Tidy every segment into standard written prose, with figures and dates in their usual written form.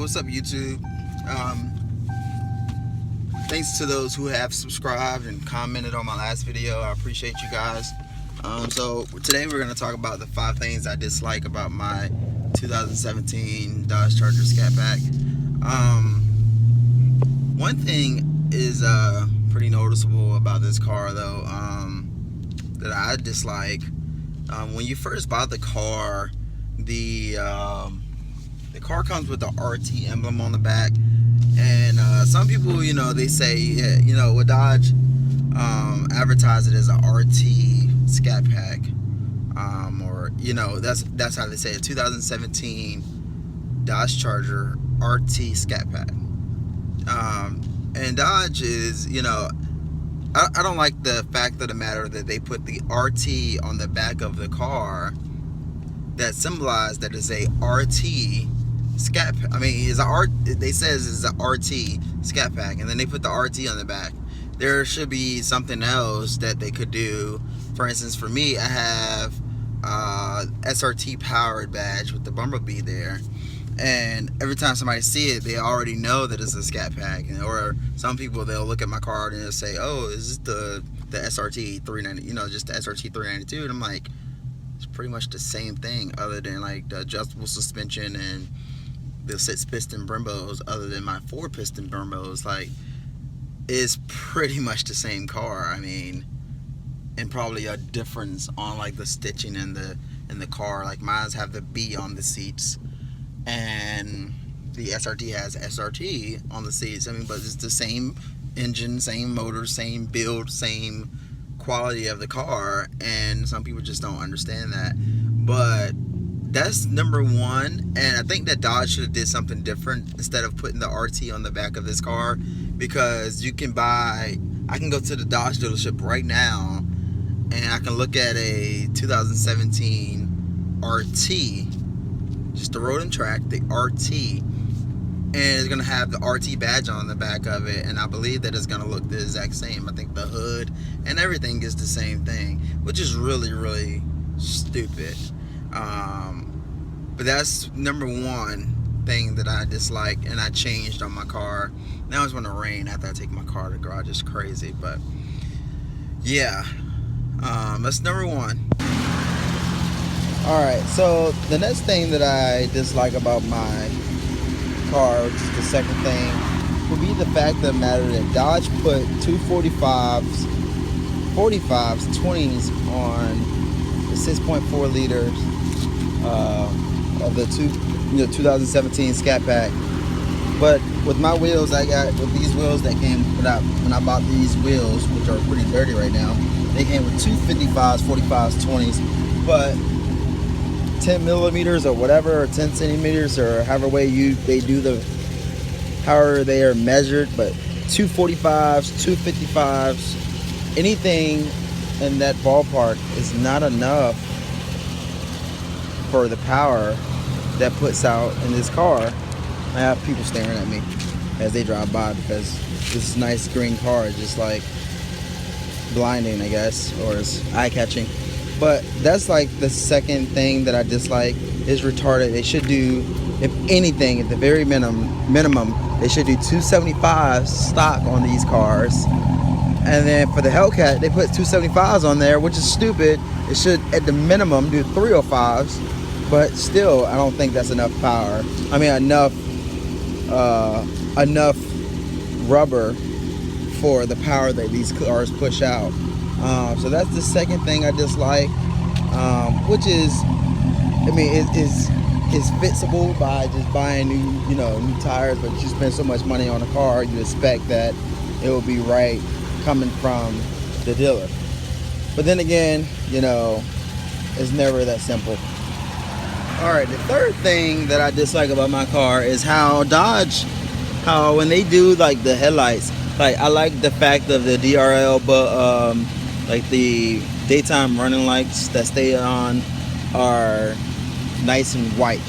what's up, YouTube? Thanks to those who have subscribed and commented on my last video. I appreciate you guys. So today we're going to talk about the 5 things I dislike about my 2017 Dodge Charger Scat Pack. One thing is pretty noticeable about this car, though, that I dislike. When you first buy the car, the car comes with the RT emblem on the back, and some people, they say, yeah, with Dodge, advertise it as a RT Scat Pack, or that's how they say it. 2017 Dodge Charger RT Scat Pack. And Dodge is, I don't like the fact of the matter that they put the RT on the back of the car that symbolize that it's a RT Scat Pack. I mean, they says it's a RT Scat Pack, and then they put the RT on the back. There should be something else that they could do. For instance, for me, I have SRT powered badge with the Bumblebee there, and every time somebody see it, they already know that it's a Scat Pack. Or some people, they'll look at my car and they'll say, "Oh, is this the SRT 390? Just the SRT 392?" And I'm like, it's pretty much the same thing, other than like the adjustable suspension and the 6-piston Brembos. Other than my 4-piston Brembos, like, it's pretty much the same car. I mean, and probably a difference on like the stitching in the car. Like, mine's have the B on the seats, and the SRT has SRT on the seats. I mean, but it's the same engine, same motor, same build, same quality of the car, and some people just don't understand that. But that's number one, and I think that Dodge should have did something different instead of putting the RT on the back of this car, because I can go to the Dodge dealership right now and I can look at a 2017 RT, just the road and track, the RT, and it's gonna have the RT badge on the back of it, and I believe that it's gonna look the exact same. I think the hood and everything is the same thing, which is really, really stupid. But that's number one thing that I dislike, and I changed on my car. Now it's gonna rain after I take my car to the garage. It's crazy, but yeah, that's number one. Alright, so the next thing that I dislike about my car, which is the second thing, would be the fact of the matter that Dodge put 245s, 45s, 20s on the 6.4 liters of the 2017 Scat Pack. But with my wheels, with these wheels that came when I bought these wheels, which are pretty dirty right now, they came with 255s, 45s, 20s, but 10 millimeters or whatever, or 10 centimeters, or however they are measured, but 245s, 255s, anything in that ballpark is not enough for the power that puts out in this car. I have people staring at me as they drive by, because this nice green car is just like blinding, I guess, or it's eye-catching. But that's like the second thing that I dislike, is retarded. They should do, if anything, at the very minimum, they should do 275 stock on these cars. And then for the Hellcat, they put 275s on there, which is stupid. It should, at the minimum, do 305s. But still, I don't think that's enough power. I mean, enough rubber for the power that these cars push out. So that's the second thing I dislike, which is, I mean, is fixable by just buying new tires. But you spend so much money on a car, you expect that it will be right coming from the dealer. But then again, it's never that simple. Alright, the third thing that I dislike about my car is how Dodge, when they do like the headlights, like, I like the fact of the DRL, but like the daytime running lights that stay on are nice and white.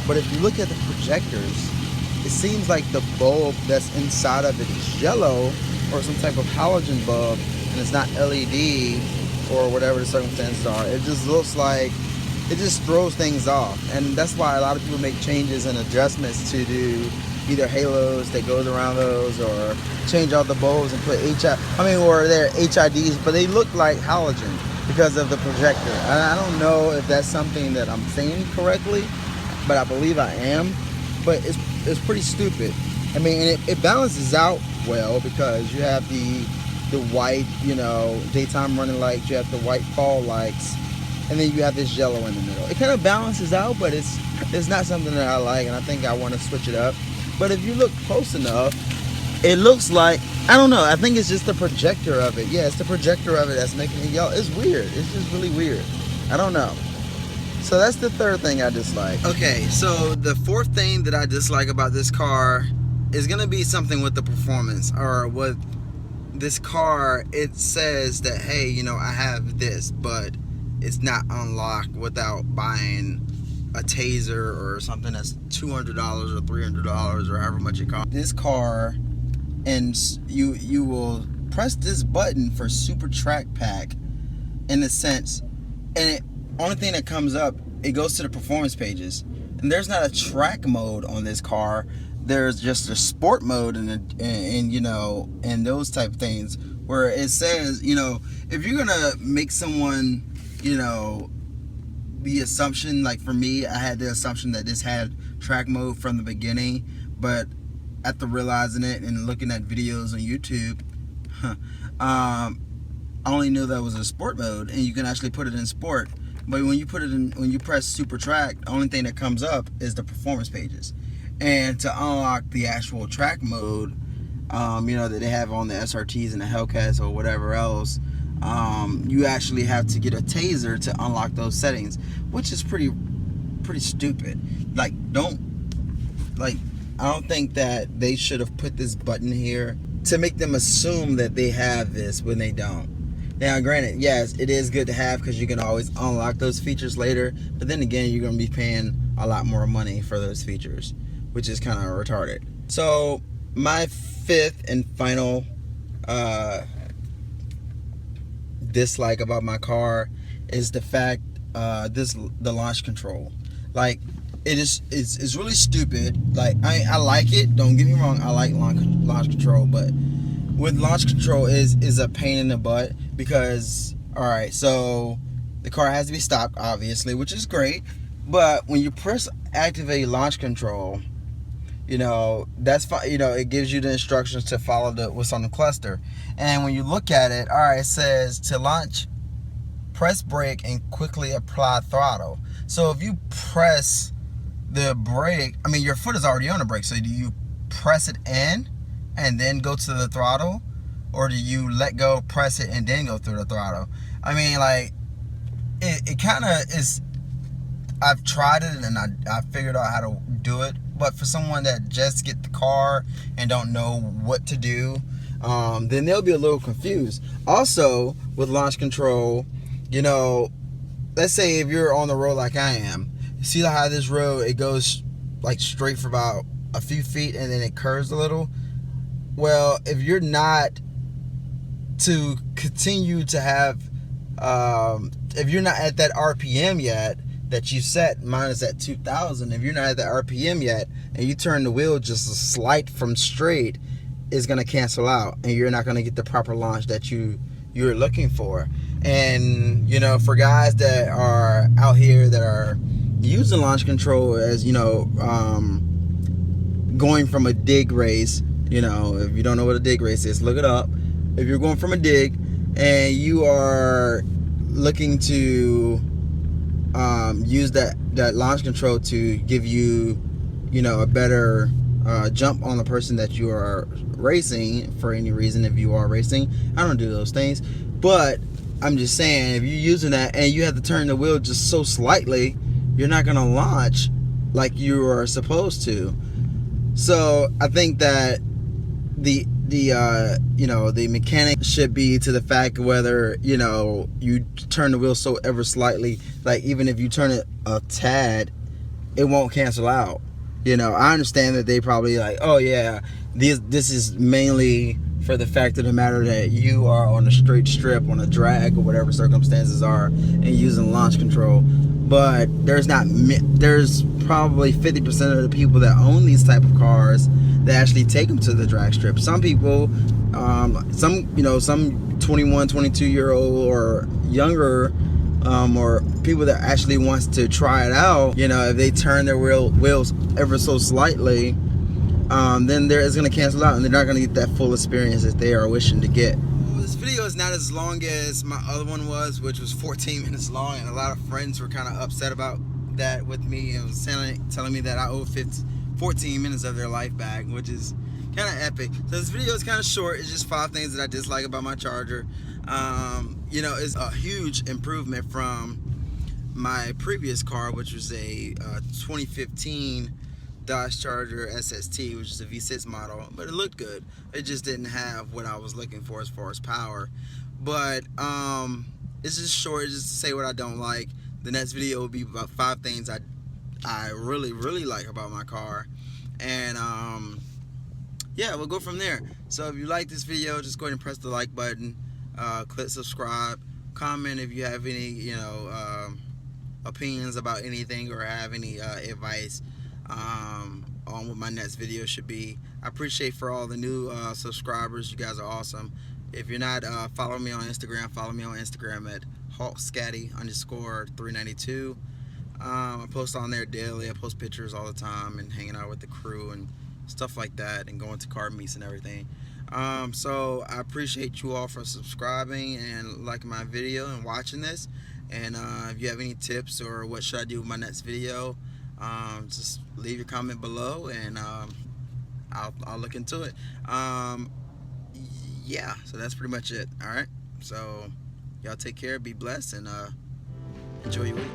But if you look at the projectors, it seems like the bulb that's inside of it is yellow, or some type of halogen bulb, and it's not LED or whatever the circumstances are. It just looks like it just throws things off. And that's why a lot of people make changes and adjustments to do either halos that goes around those, or change out the bulbs and put or they're HIDs, but they look like halogen because of the projector. And I don't know if that's something that I'm saying correctly, but I believe I am. But it's pretty stupid. I mean, and it balances out well, because you have the white, daytime running lights, you have the white fall lights, and then you have this yellow in the middle. It kind of balances out, but it's not something that I like, and I think I want to switch it up. But if you look close enough, it looks like, I don't know, I think it's just the projector of it. Yeah, it's the projector of it that's making it yellow. It's weird. It's just really weird. I don't know. So that's the third thing I dislike. Okay, so the fourth thing that I dislike about this car is going to be something with the performance, or what this car, it says that, hey, I have this, but it's not unlocked without buying a taser or something that's $200 or $300 or however much it costs. This car, and you will press this button for Super Track Pack, in a sense, and only thing that comes up, it goes to the performance pages, and there's not a track mode on this car. There's just a sport mode and those type of things, where it says, if you're gonna make someone, the assumption, like for me, I had the assumption that this had track mode from the beginning, but after realizing it and looking at videos on YouTube, I only knew that was a sport mode, and you can actually put it in sport. But when you press Super Track, the only thing that comes up is the performance pages. And to unlock the actual track mode, that they have on the SRTs and the Hellcats or whatever else, you actually have to get a taser to unlock those settings, which is pretty stupid. I don't think that they should have put this button here to make them assume that they have this when they don't. Now, granted, yes, it is good to have, because you can always unlock those features later, but then again, you're going to be paying a lot more money for those features, which is kind of retarded. So my fifth and final dislike about my car is the fact the launch control. Like, it's really stupid. Like, I like it, don't get me wrong, I like launch control, but with launch control is a pain in the butt, because alright, so the car has to be stopped, obviously, which is great, but when you press activate launch control, that's fine. It gives you the instructions to follow what's on the cluster. And when you look at it, alright, it says to launch, press brake and quickly apply throttle. So if you press the brake, your foot is already on the brake, so do you press it in and then go to the throttle, or do you let go, press it, and then go through the throttle? It kind of is. I've tried it and I figured out how to do it, but for someone that just get the car and don't know what to do, then they'll be a little confused. Also, with launch control, let's say if you're on the road like I am, you see how this road, it goes like straight for about a few feet and then it curves a little. Well, if you're not to continue to have, if you're not at that RPM yet that you set, mine is at 2,000. If you're not at that RPM yet and you turn the wheel just a slight from straight, it's gonna cancel out and you're not gonna get the proper launch that you're looking for. And for guys that are out here that are using launch control as going from a dig race, if you don't know what a dig race is, look it up. If you're going from a dig and you are looking to use that launch control to give you a better jump on the person that you are racing, for any reason, if you are racing, I don't do those things, but I'm just saying, if you're using that and you have to turn the wheel just so slightly, you're not gonna launch like you are supposed to. So I think that the mechanic should be to the fact whether you turn the wheel so ever slightly, like even if you turn it a tad, it won't cancel out. I understand that they probably like, oh yeah, this is mainly for the fact of the matter that you are on a straight strip, on a drag, or whatever circumstances are, and using launch control. but there's probably 50% of the people that own these type of cars that actually take them to the drag strip. Some people, some 21, 22-year-old or younger, or people that actually wants to try it out, if they turn their wheels ever so slightly, then it's going to cancel out and they're not going to get that full experience that they are wishing to get. This video is not as long as my other one was, which was 14 minutes long, and a lot of friends were kind of upset about that with me and was telling me that I owe 14 minutes of their life back, which is kind of epic. So this video is kind of short. It's just 5 things that I dislike about my Charger. It's a huge improvement from my previous car, which was a 2015 Dodge Charger SST, which is a V6 model, but it looked good. It just didn't have what I was looking for as far as power. But it's just short, just to say what I don't like. The next video will be about 5 things I really, really like about my car. And yeah, we'll go from there. So if you like this video, just go ahead and press the like button, click subscribe, comment if you have any opinions about anything or have any advice on what my next video should be. I appreciate for all the new subscribers. You guys are awesome. If you're not following me on Instagram, follow me on Instagram at HawkScatty_392. I post on there daily. I post pictures all the time and hanging out with the crew and stuff like that, and going to car meets and everything. So I appreciate you all for subscribing and liking my video and watching this. And if you have any tips or what should I do with my next video, just leave your comment below, and I'll look into it. Yeah, so that's pretty much it. All right, so y'all take care, be blessed, and enjoy your week.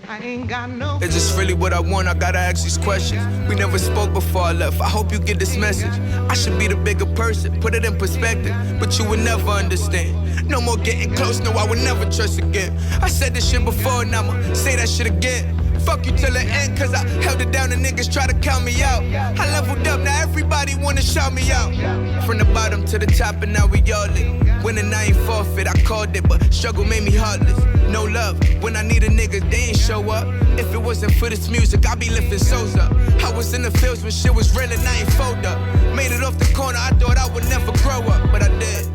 I ain't got no. It's just really what I want. I gotta ask these questions. We never spoke before I left. I hope you get this message. I should be the bigger person, put it in perspective, but you would never understand. No more getting close, no, I would never trust again. I said this shit before, and I'ma say that shit again. Fuck you till the end, cause I held it down and niggas try to count me out. I leveled up, now everybody wanna shout me out. From the bottom to the top, and now we all lit. Winning, I ain't forfeit, I called it, but struggle made me heartless. No love, when I need a nigga, they ain't show up. If it wasn't for this music, I'd be lifting souls up. I was in the fields when shit was real and I ain't fold up. Made it off the corner, I thought I would never grow up, but I did.